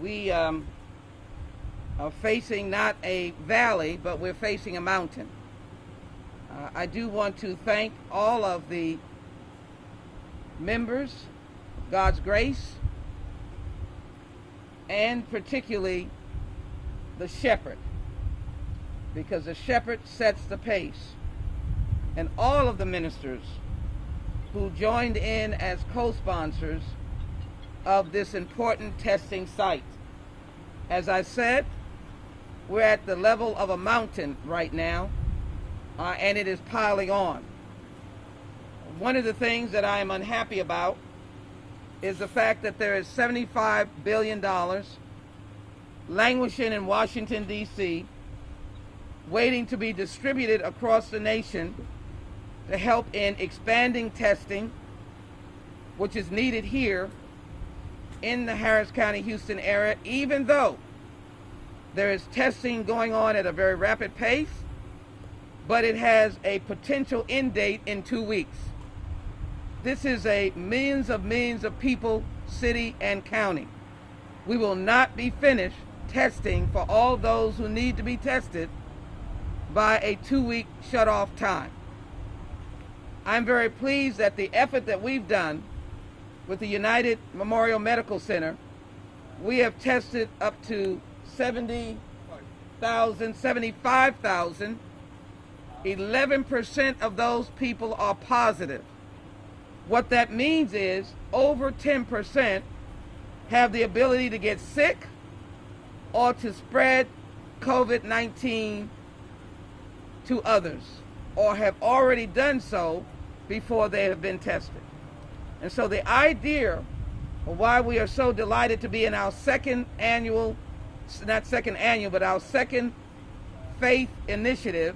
We are facing not a valley, but we're facing a mountain. I do want to thank all of the members of God's grace, and particularly the shepherd, because the shepherd sets the pace, and all of the ministers who joined in as co-sponsors of this important testing site. As I said, we're at the level of a mountain right now, and it is piling on. One of the things that I am unhappy about is the fact that there is $75 billion languishing in Washington, D.C., waiting to be distributed across the nation to help in expanding testing, which is needed here in the Harris County, Houston area, even though there is testing going on at a very rapid pace, but it has a potential end date in 2 weeks. This is a millions of people, city and county. We will not be finished testing for all those who need to be tested by a 2-week shut-off time. I'm very pleased that the effort that we've done with the United Memorial Medical Center, we have tested up to 75,000. 11% of those people are positive. What that means is over 10% have the ability to get sick or to spread COVID-19 to others, or have already done so before they have been tested. And so the idea of why we are so delighted to be in our second faith initiative,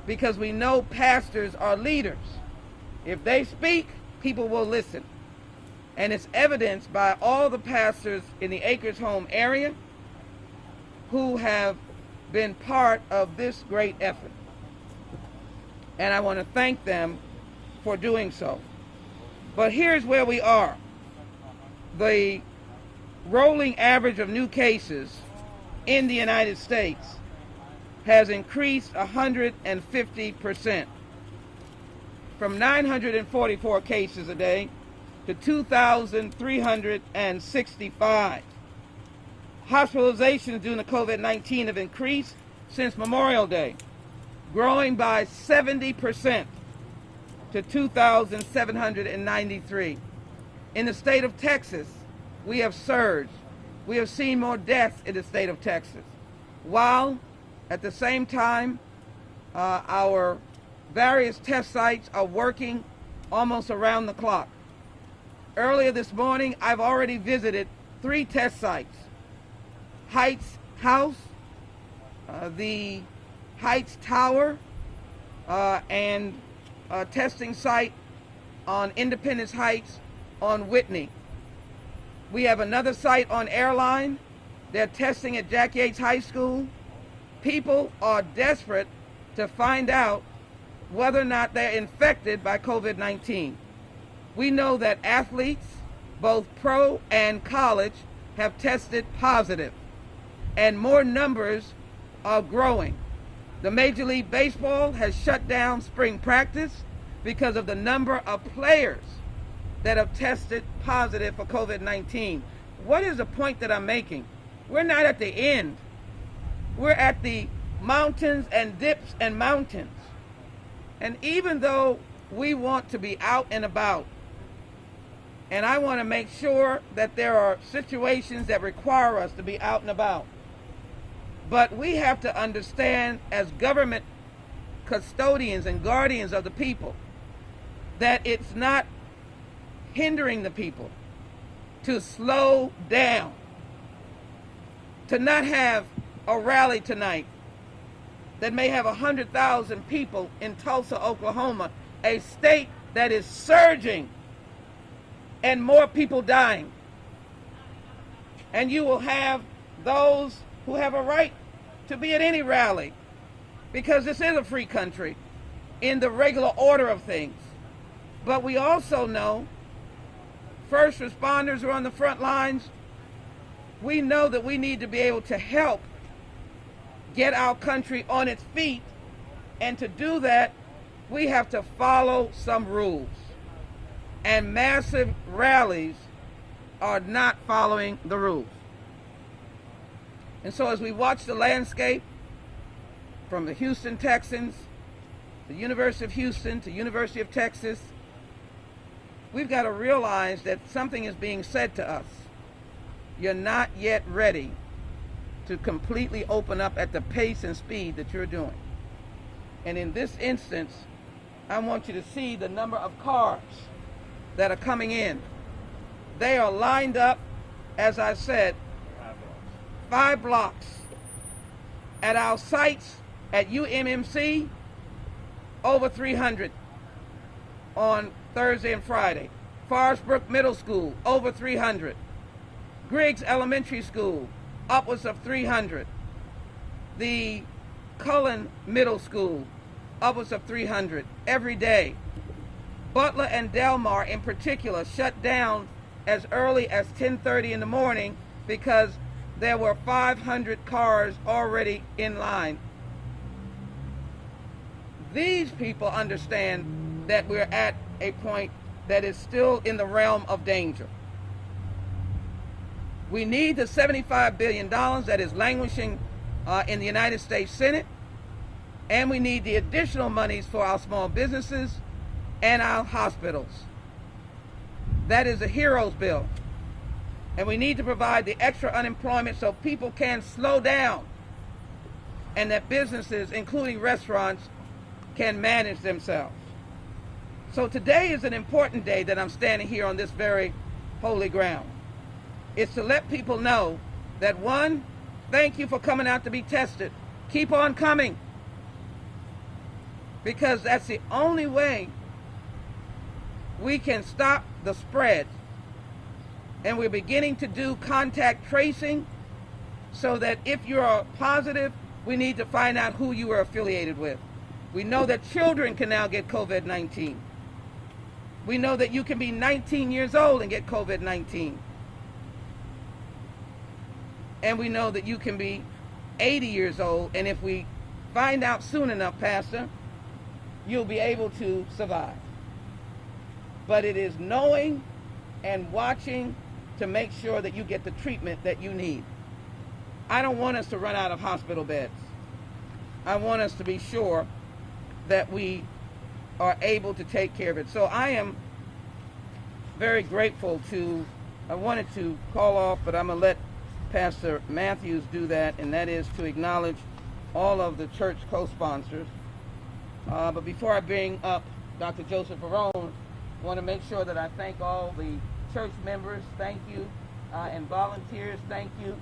because we know pastors are leaders. If they speak, people will listen. And it's evidenced by all the pastors in the Acres Home area who have been part of this great effort. And I want to thank them for doing so. But here's where we are. The rolling average of new cases in the United States has increased 150%, from 944 cases a day to 2,365. Hospitalizations due to COVID-19 have increased since Memorial Day, growing by 70% to 2,793. In the state of Texas, we have surged. We have seen more deaths in the state of Texas, while at the same time, our various test sites are working almost around the clock. Earlier this morning, I've already visited 3 test sites: Heights House, the Heights Tower, and a testing site on Independence Heights on Whitney. We have another site on Airline. They're testing at Jack Yates High School. People are desperate to find out whether or not they're infected by COVID-19. We know that athletes, both pro and college, have tested positive, and more numbers are growing. The Major League Baseball has shut down spring practice because of the number of players that have tested positive for COVID-19. What is the point that I'm making? We're not at the end. We're at the mountains and dips and mountains. And even though we want to be out and about, and I want to make sure that there are situations that require us to be out and about, but we have to understand, as government custodians and guardians of the people, that it's not hindering the people to slow down, to not have a rally tonight that may have 100,000 people in Tulsa, Oklahoma, a state that is surging and more people dying. And you will have those who have a right to be at any rally, because this is a free country in the regular order of things. But we also know first responders are on the front lines, we know that we need to be able to help get our country on its feet, and to do that, we have to follow some rules. And massive rallies are not following the rules. And so as we watch the landscape from the Houston Texans, the University of Houston to University of Texas, we've got to realize that something is being said to us. You're not yet ready to completely open up at the pace and speed that you're doing. And in this instance, I want you to see the number of cars that are coming in. They are lined up, as I said, 5 blocks. At our sites at UMMC, over 300 on Thursday and Friday. Forest Brook Middle School, over 300. Griggs Elementary School, upwards of 300. The Cullen Middle School, upwards of 300 every day. Butler and Delmar in particular shut down as early as 10:30 in the morning because there were 500 cars already in line. These people understand that we're at a point that is still in the realm of danger. We need the $75 billion that is languishing in the United States Senate, and we need the additional monies for our small businesses and our hospitals. That is a hero's bill. And we need to provide the extra unemployment so people can slow down and that businesses, including restaurants, can manage themselves. So today is an important day that I'm standing here on this very holy ground. It's to let people know that, one, thank you for coming out to be tested. Keep on coming, because that's the only way we can stop the spread. And we're beginning to do contact tracing so that if you're positive, we need to find out who you are affiliated with. We know that children can now get COVID-19. We know that you can be 19 years old and get COVID-19. And we know that you can be 80 years old, and if we find out soon enough, Pastor, you'll be able to survive. But it is knowing and watching to make sure that you get the treatment that you need. I don't want us to run out of hospital beds. I want us to be sure that we are able to take care of it. So I am very grateful I wanted to call off, but I'm going to let Pastor Matthews do that, and that is to acknowledge all of the church co-sponsors. But before I bring up Dr. Joseph Barone, I want to make sure that I thank all the church members, thank you, and volunteers, thank you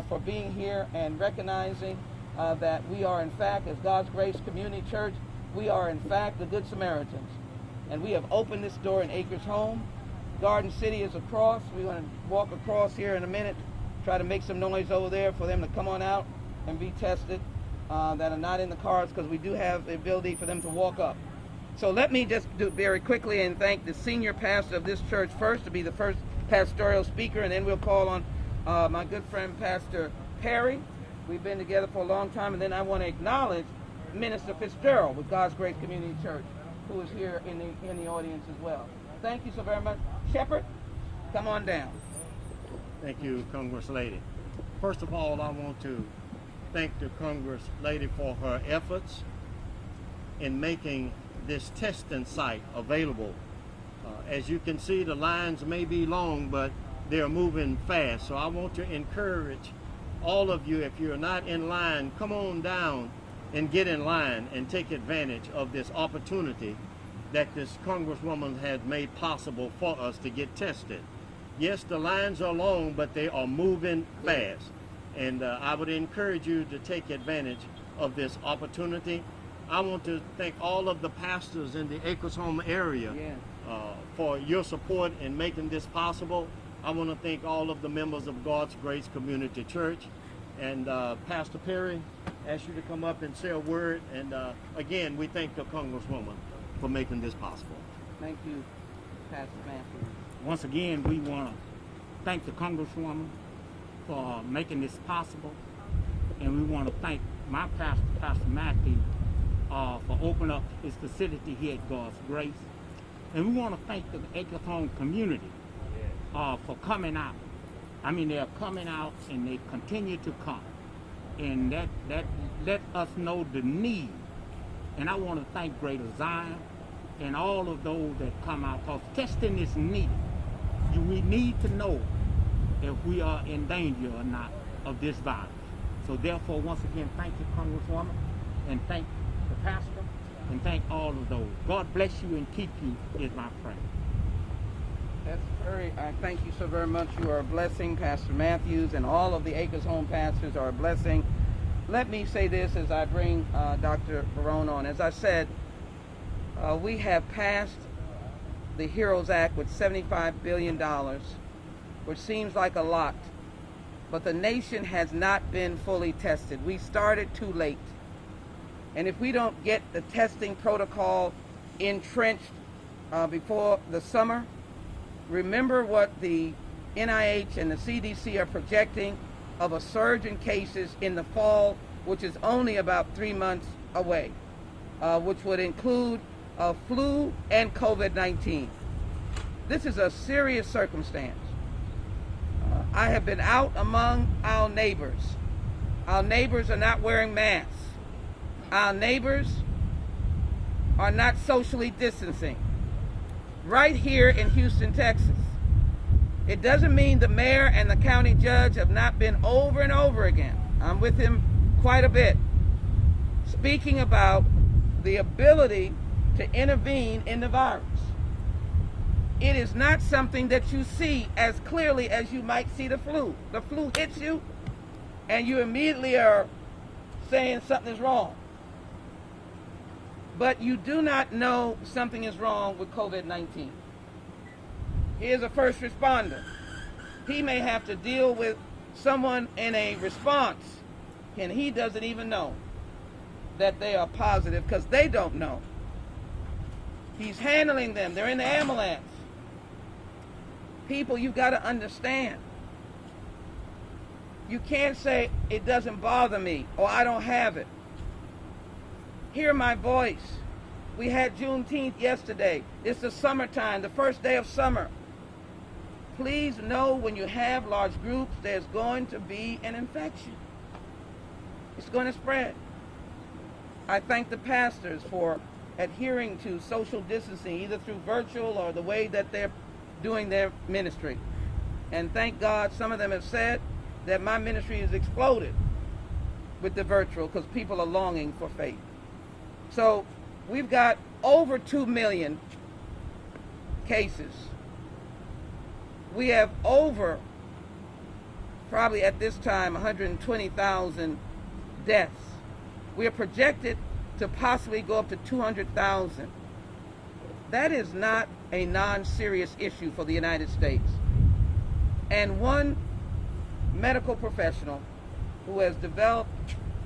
for being here and recognizing that we are in fact, as God's Grace Community Church, we are in fact the Good Samaritans. And we have opened this door in Acres Home. Garden City is across. We're going to walk across here in a minute, try to make some noise over there for them to come on out and be tested that are not in the cars, because we do have the ability for them to walk up. So let me just do very quickly and thank the senior pastor of this church first to be the first pastoral speaker, and then we'll call on my good friend Pastor Perry. We've been together for a long time, and then I want to acknowledge Minister Fitzgerald with God's Grace Community Church, who is here in the audience as well. Thank you so very much. Shepherd, come on down. Thank you, Congress Lady. First of all, I want to thank the Congress Lady for her efforts in making this testing site available. As you can see, the lines may be long, but they're moving fast. So I want to encourage all of you, if you're not in line, come on down and get in line and take advantage of this opportunity that this Congresswoman has made possible for us to get tested. Yes, the lines are long, but they are moving fast. And I would encourage you to take advantage of this opportunity. I want to thank all of the pastors in the Acres Home area for your support in making this possible. I want to thank all of the members of God's Grace Community Church. And Pastor Perry, ask you to come up and say a word. And again, we thank the Congresswoman for making this possible. Thank you, Pastor Matthews. Once again, we want to thank the Congresswoman for making this possible. And we want to thank my pastor, Pastor Matthew, for opening up his facility here at God's Grace. And we want to thank the Acres Home community for coming out. I mean, they're coming out and they continue to come. And that let us know the need. And I want to thank Greater Zion and all of those that come out, because testing is needed. We need to know if we are in danger or not of this virus. So therefore, once again, thank you, Congresswoman, and thank the pastor, and thank all of those. God bless you and keep you is my prayer. I thank you so very much. You are a blessing, Pastor Matthews, and all of the Acres Home pastors are a blessing. Let me say this as I bring Dr. Barone on. As I said, we have passed the HEROES Act with $75 billion, which seems like a lot, but the nation has not been fully tested. We started too late. And if we don't get the testing protocol entrenched before the summer, remember what the NIH and the CDC are projecting of a surge in cases in the fall, which is only about 3 months away, which would include flu and COVID-19. This is a serious circumstance. I have been out among our neighbors. Our neighbors are not wearing masks. Our neighbors are not socially distancing. Right here in Houston, Texas. It doesn't mean the mayor and the county judge have not been over and over again. I'm with him quite a bit, speaking about the ability to intervene in the virus. It is not something that you see as clearly as you might see the flu. The flu hits you, and you immediately are saying something is wrong. But you do not know something is wrong with COVID-19. Here's a first responder. He may have to deal with someone in a response, and he doesn't even know that they are positive because they don't know. He's handling them. They're in the ambulance. People, you've got to understand. You can't say, it doesn't bother me, or I don't have it. Hear my voice. We had Juneteenth yesterday. It's the summertime, the first day of summer. Please know when you have large groups, there's going to be an infection. It's going to spread. I thank the pastors for adhering to social distancing, either through virtual or the way that they're doing their ministry. And thank God some of them have said that my ministry has exploded with the virtual because people are longing for faith. So we've got over 2 million cases. We have over, probably at this time, 120,000 deaths. We are projected to possibly go up to 200,000. That is not a non-serious issue for the United States. And one medical professional who has developed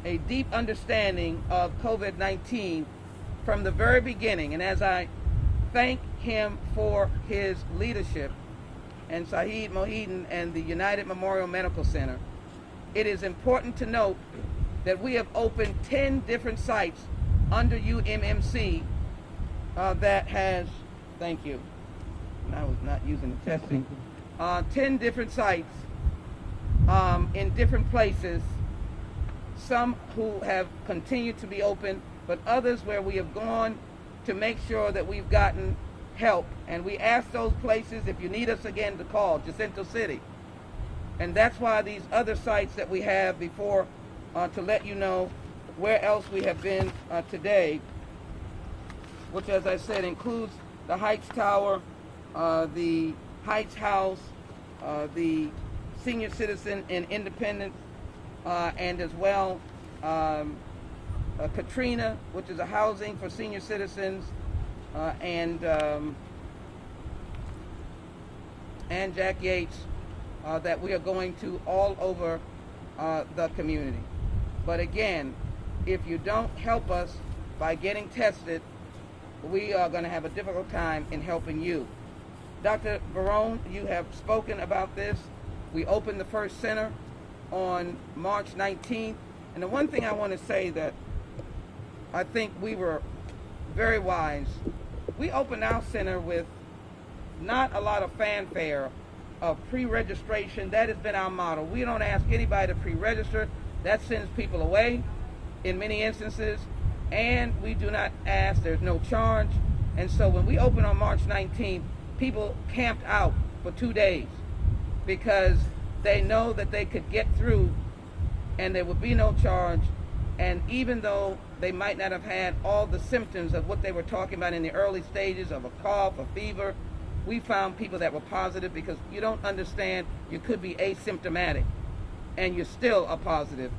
a deep understanding of COVID-19 from the very beginning, and as I thank him for his leadership, and Saeed Mohideen and the United Memorial Medical Center, it is important to note that we have opened 10 different sites under UMMC that has, thank you, and I was not using the testing, 10 different sites in different places, some who have continued to be open, but others where we have gone to make sure that we've gotten help. And we ask those places, if you need us again, to call Jacinto City. And that's why these other sites that we have before, to let you know where else we have been today, which, as I said, includes the Heights Tower, the Heights House, the Senior Citizen in Independence, and as well Katrina, which is a housing for senior citizens, and Jack Yates, that we are going to all over the community. But again, if you don't help us by getting tested, we are going to have a difficult time in helping you. Dr. Barone, you have spoken about this. We opened the first center on March 19th. And the one thing I want to say that I think we were very wise, we opened our center with not a lot of fanfare of pre-registration. That has been our model. We don't ask anybody to pre-register. That sends people away in many instances. And we do not ask, there's no charge. And so when we opened on March 19th, people camped out for 2 days because they know that they could get through and there would be no charge. And even though they might not have had all the symptoms of what they were talking about in the early stages of a cough, a fever, we found people that were positive because you don't understand, you could be asymptomatic and you're still a positive.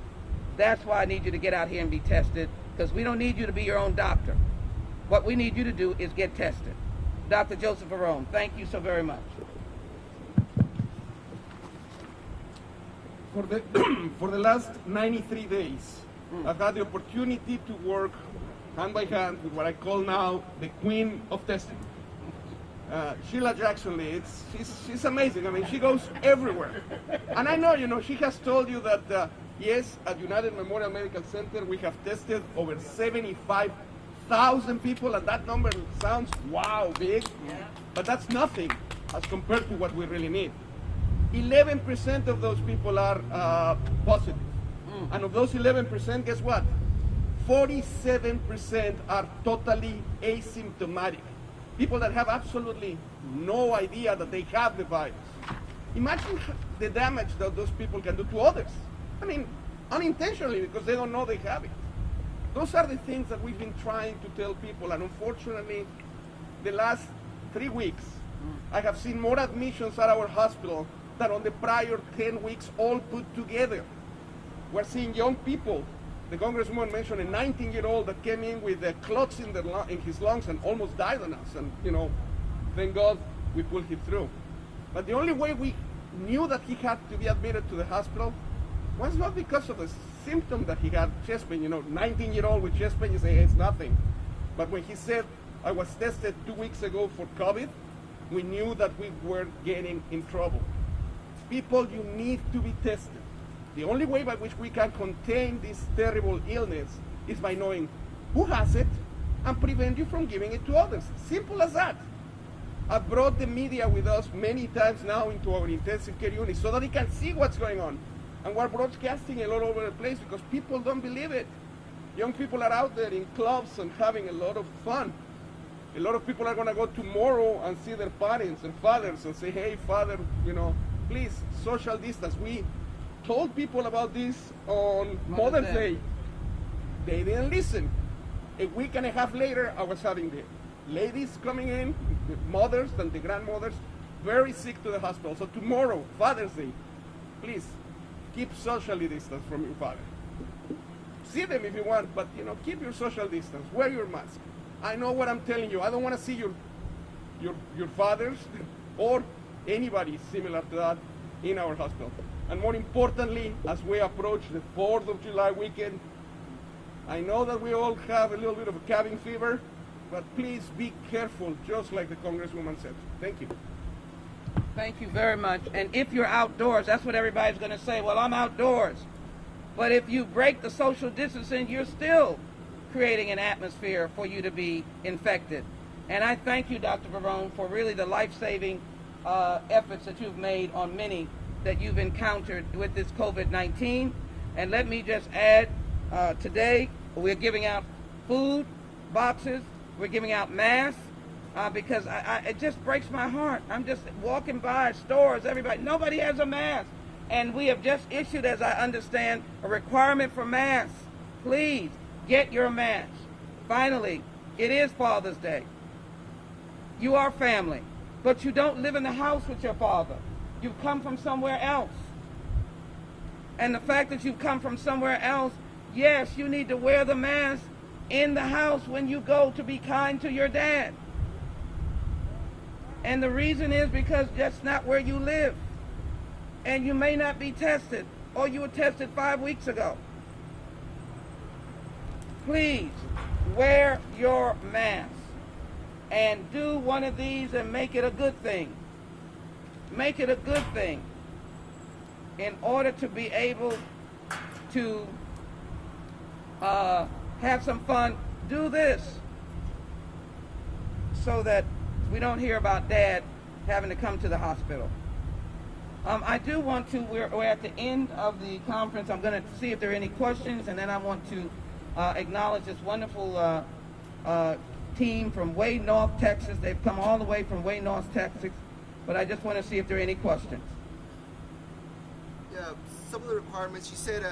That's why I need you to get out here and be tested, because we don't need you to be your own doctor. What we need you to do is get tested. Dr. Joseph Verone, thank you so very much. For the last 93 days, I've had the opportunity to work hand by hand with what I call now the queen of testing. Sheila Jackson Lee, she's amazing. I mean, she goes everywhere. And I know, she has told you that, yes, at United Memorial Medical Center, we have tested over 75,000 people, and that number sounds, wow, big. Yeah. But that's nothing as compared to what we really need. 11% of those people are positive. And of those 11%, guess what? 47% are totally asymptomatic. People that have absolutely no idea that they have the virus. Imagine the damage that those people can do to others. I mean, unintentionally, because they don't know they have it. Those are the things that we've been trying to tell people, and unfortunately, the last 3 weeks, I have seen more admissions at our hospital than on the prior 10 weeks all put together. We're seeing young people. The congresswoman mentioned a 19-year-old that came in with clots in his lungs and almost died on us. And, thank God we pulled him through. But the only way we knew that he had to be admitted to the hospital was not because of the symptom that he had, chest pain. 19-year-old with chest pain, you say, hey, it's nothing. But when he said, I was tested 2 weeks ago for COVID, we knew that we were getting in trouble. People, you need to be tested. The only way by which we can contain this terrible illness is by knowing who has it and prevent you from giving it to others. Simple as that. I've brought the media with us many times now into our intensive care unit so that they can see what's going on. And we're broadcasting it all over the place because people don't believe it. Young people are out there in clubs and having a lot of fun. A lot of people are going to go tomorrow and see their parents and fathers and say, hey, father, please, social distance. We told people about this on Mother's Day. They didn't listen. A week and a half later, I was having the ladies coming in, the mothers and the grandmothers, very sick to the hospital. So tomorrow, Father's Day, please keep socially distance from your father. See them if you want, but keep your social distance. Wear your mask. I know what I'm telling you. I don't want to see your fathers or anybody similar to that in our hospital. And more importantly, as we approach the 4th of July weekend, I know that we all have a little bit of a cabin fever, but please be careful, just like the Congresswoman said. Thank you. Thank you very much. And if you're outdoors, that's what everybody's going to say, well, I'm outdoors. But if you break the social distancing, you're still creating an atmosphere for you to be infected. And I thank you, Dr. Verone, for really the life-saving efforts that you've made on many that you've encountered with this COVID-19. And let me just add, today we're giving out food boxes, we're giving out masks, because it just breaks my heart. I'm just walking by stores, nobody has a mask. And we have just issued, as I understand, a requirement for masks. Please get your mask. Finally, it is Father's Day. You are family, but you don't live in the house with your father. You've come from somewhere else. And the fact that you've come from somewhere else, yes, you need to wear the mask in the house when you go to be kind to your dad. And the reason is because that's not where you live. And you may not be tested, or you were tested 5 weeks ago. Please wear your mask and do one of these and make it a good thing. Make it a good thing. in order to be able to have some fun, do this so that we don't hear about Dad having to come to the hospital. I do want to, we're at the end of the conference. I'm going to see if there are any questions, and then I want to acknowledge this wonderful team from way north Texas. They've come all the way from way north Texas, but I just want to see if there are any questions. Yeah, some of the requirements, you said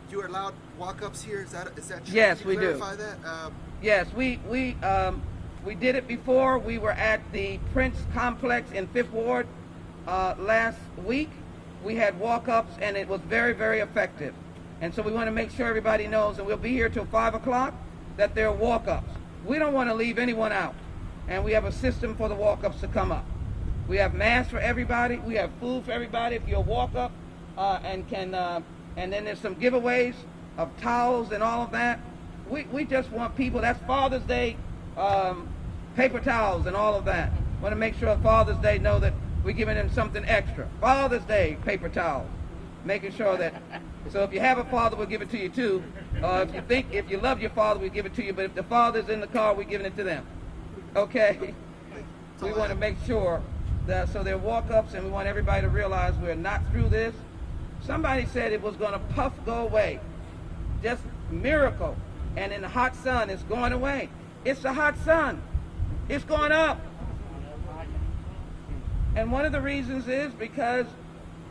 you are allowed walk-ups here. Is that true? Yes, Can you we do. clarify that? Yes, we did it before. We were at the Prince Complex in 5th Ward last week. We had walk-ups, and it was very, very effective. And so we want to make sure everybody knows, and we'll be here till 5 o'clock, that there are walk-ups. We don't want to leave anyone out, and we have a system for the walk-ups to come up. We have masks for everybody. We have food for everybody if you'll walk up, and then there's some giveaways of towels and all of that. We just want people, that's Father's Day, paper towels and all of that. Want to make sure Father's Day know that we're giving them something extra. Father's Day paper towels. Making sure that, so if you have a father, we'll give it to you too. If you love your father, we'll give it to you. But if the father's in the car, we're giving it to them. Okay? We want to make sure that, so there are walk-ups, and we want everybody to realize we're not through this. Somebody said it was going to puff go away. Just miracle. And in the hot sun, it's going away. It's the hot sun. It's going up. And one of the reasons is because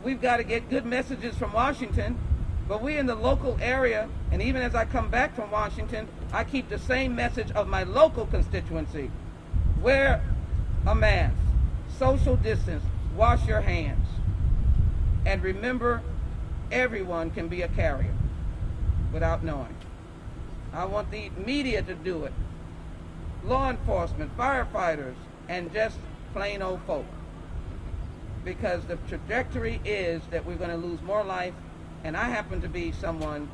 we've got to get good messages from Washington, but we in the local area, and even as I come back from Washington, I keep the same message of my local constituency. Wear a mask, social distance, wash your hands, and remember, everyone can be a carrier without knowing. I want the media to do it, law enforcement, firefighters, and just plain old folk. Because the trajectory is that we're going to lose more life, and I happen to be someone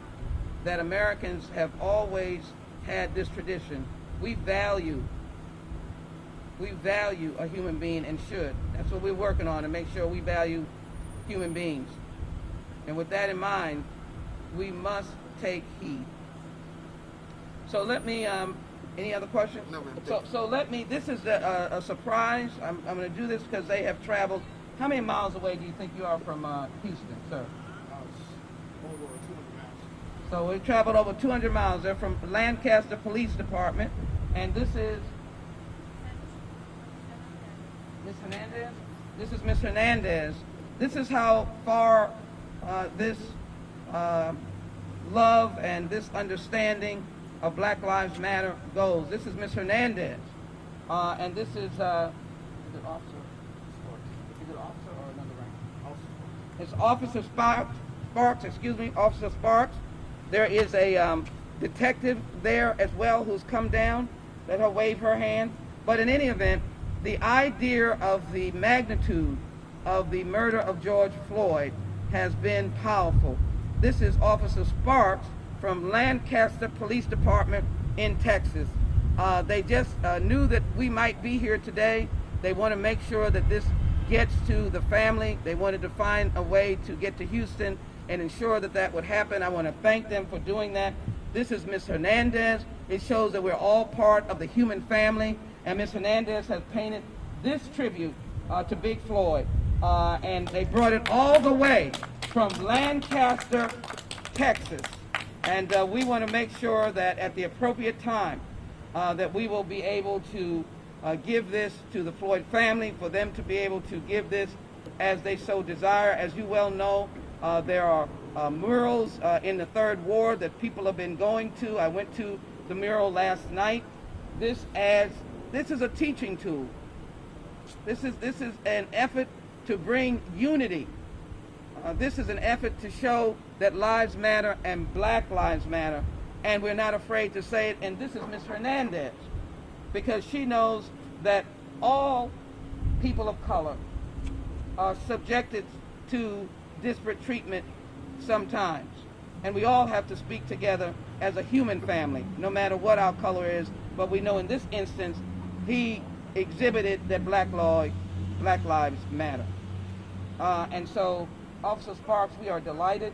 that Americans have always had this tradition. We value a human being, and should. That's what we're working on, to make sure we value human beings. And with that in mind, we must take heed. So let me, any other questions? No, ma'am. So let me, this is a surprise. I'm going to do this because they have traveled. How many miles away do you think you are from Houston, sir? Over 200 miles. So we traveled over 200 miles. They're from Lancaster Police Department. And this is Ms. Hernandez? This is Ms. Hernandez. This is how far this love and this understanding of Black Lives Matter goes. This is Ms. Hernandez. And this is it Officer? Is it officer or another rank? Officer. It's Officer Officer Sparks. There is a detective there as well who's come down. Let her wave her hand. But in any event, the idea of the magnitude of the murder of George Floyd has been powerful. This is Officer Sparks from Lancaster Police Department in Texas. They just knew that we might be here today. They want to make sure that this gets to the family. They wanted to find a way to get to Houston and ensure that that would happen. I want to thank them for doing that. This is Ms. Hernandez. It shows that we're all part of the human family, and Ms. Hernandez has painted this tribute to Big Floyd, and they brought it all the way from Lancaster, Texas, and we want to make sure that at the appropriate time that we will be able to give this to the Floyd family, for them to be able to give this as they so desire. As you well know, there are murals in the 3rd Ward that people have been going to. I went to the mural last night. This is a teaching tool. This is an effort to bring unity. This is an effort to show that lives matter and Black lives matter, and we're not afraid to say it. And this is Ms. Hernandez, because she knows that all people of color are subjected to disparate treatment sometimes. And we all have to speak together as a human family, no matter what our color is. But we know in this instance, he exhibited that Black lives matter. And so Officer Sparks, we are delighted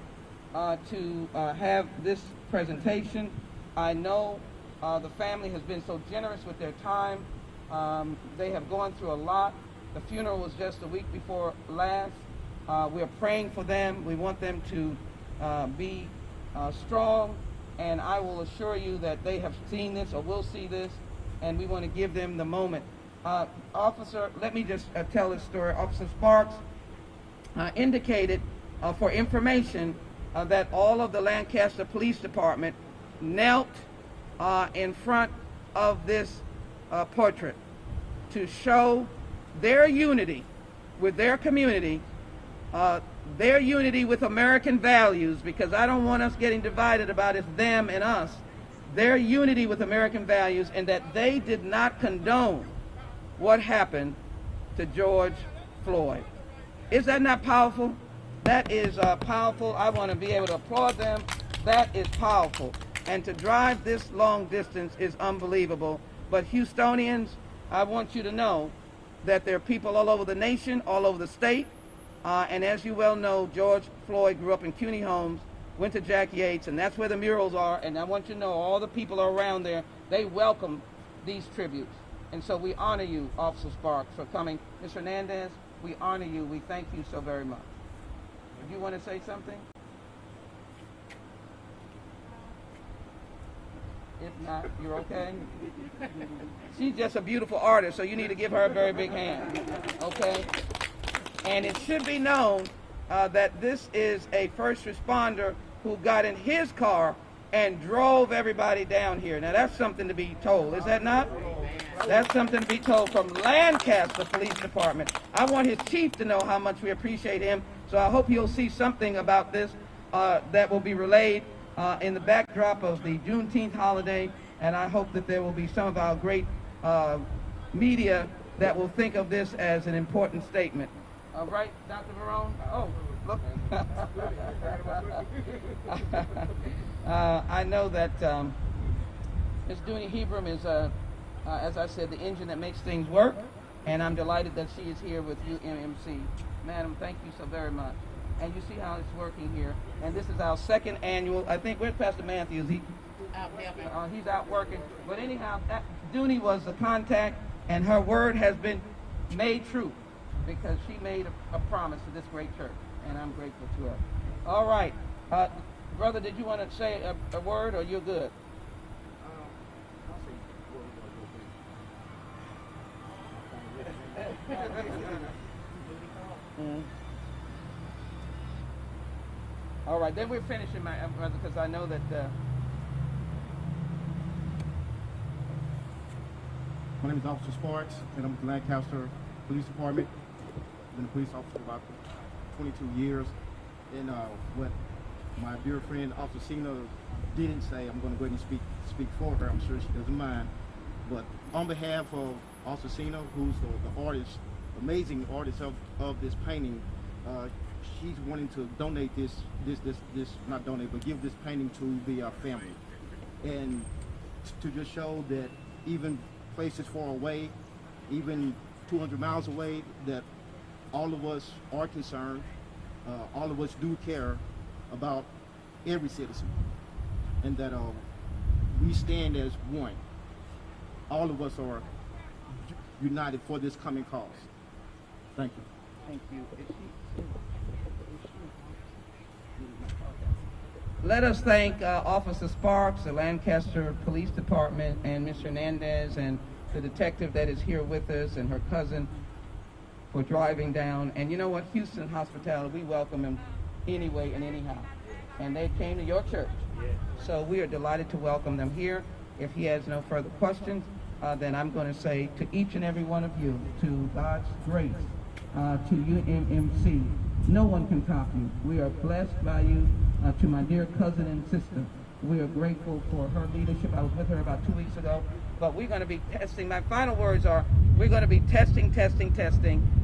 to have this presentation. I know the family has been so generous with their time. They have gone through a lot. The funeral was just a week before last. We are praying for them. We want them to be strong, and I will assure you that they have seen this or will see this, and we want to give them the moment. Officer, let me just tell this story. Officer Sparks indicated for information that all of the Lancaster Police Department knelt in front of this portrait to show their unity with their community, their unity with American values, because I don't want us getting divided about it's them and us, their unity with American values, and that they did not condone what happened to George Floyd. Is that not powerful? That is powerful. I want to be able to applaud them. That is powerful. And to drive this long distance is unbelievable. But Houstonians, I want you to know that there are people all over the nation, all over the state. And as you well know, George Floyd grew up in CUNY Homes, went to Jack Yates, and that's where the murals are. And I want you to know all the people around there, they welcome these tributes. And so we honor you, Officer Sparks, for coming. Ms. Hernandez, we honor you. We thank you so very much. Do you want to say something? If not, you're okay? She's just a beautiful artist, so you need to give her a very big hand, okay? And it should be known that this is a first responder who got in his car and drove everybody down here. Now, that's something to be told, is that not? That's something to be told from Lancaster Police Department. I want his chief to know how much we appreciate him, so I hope you'll see something about this that will be relayed in the backdrop of the Juneteenth holiday, and I hope that there will be some of our great media that will think of this as an important statement. All right, Dr. Verone? Oh, look. I know that Ms. Dooney Hebram is, as I said, the engine that makes things work, and I'm delighted that she is here with UMMC. Madam, thank you so very much. And you see how it's working here. And this is our second annual, I think, where's Pastor Matthews? He's out working. But anyhow, Dooney was the contact, and her word has been made true because she made a promise to this great church, and I'm grateful to her. All right. Brother, did you want to say a word, or you're good? All right, then we're finishing, my brother, because I know that. My name is Officer Sparks, and I'm with the Lancaster Police Department. I've been a police officer for about 22 years. And what my dear friend Officer Cena didn't say, I'm going to go ahead and speak for her. I'm sure she doesn't mind. But on behalf of Officer Cena, who's the artist, amazing artist of this painting, she's wanting to donate this not donate, but give this painting to the family, and to just show that even places far away, even 200 miles away, that all of us are concerned, all of us do care about every citizen, and that we stand as one. All of us are united for this coming cause. Thank you. Thank you. Let us thank Officer Sparks, the Lancaster Police Department, and Ms. Hernandez, and the detective that is here with us, and her cousin, for driving down. And you know what? Houston Hospitality, we welcome him anyway and anyhow. And they came to your church. So we are delighted to welcome them here. If he has no further questions, then I'm going to say to each and every one of you, to God's grace, to UMMC, no one can top you. We are blessed by you. To my dear cousin and sister, we are grateful for her leadership. I was with her about 2 weeks ago. But we're going to be testing. My final words are, we're going to be testing.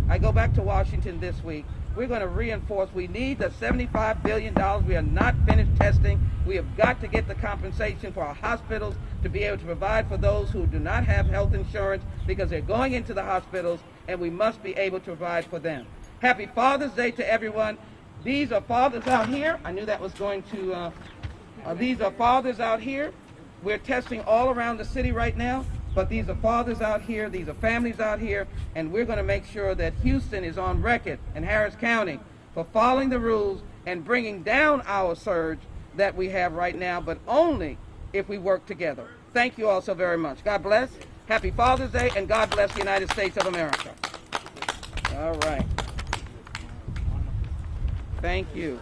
I go back to Washington this week. We're going to reinforce, we need the $75 billion. We are not finished testing. We have got to get the compensation for our hospitals to be able to provide for those who do not have health insurance, because they're going into the hospitals, and we must be able to provide for them. Happy Father's Day to everyone. These are fathers out here. I knew that was going to, these are fathers out here. We're testing all around the city right now, but these are fathers out here, these are families out here, and we're going to make sure that Houston is on record and Harris County for following the rules and bringing down our surge that we have right now, but only if we work together. Thank you all so very much. God bless. Happy Father's Day, and God bless the United States of America. All right. Thank you.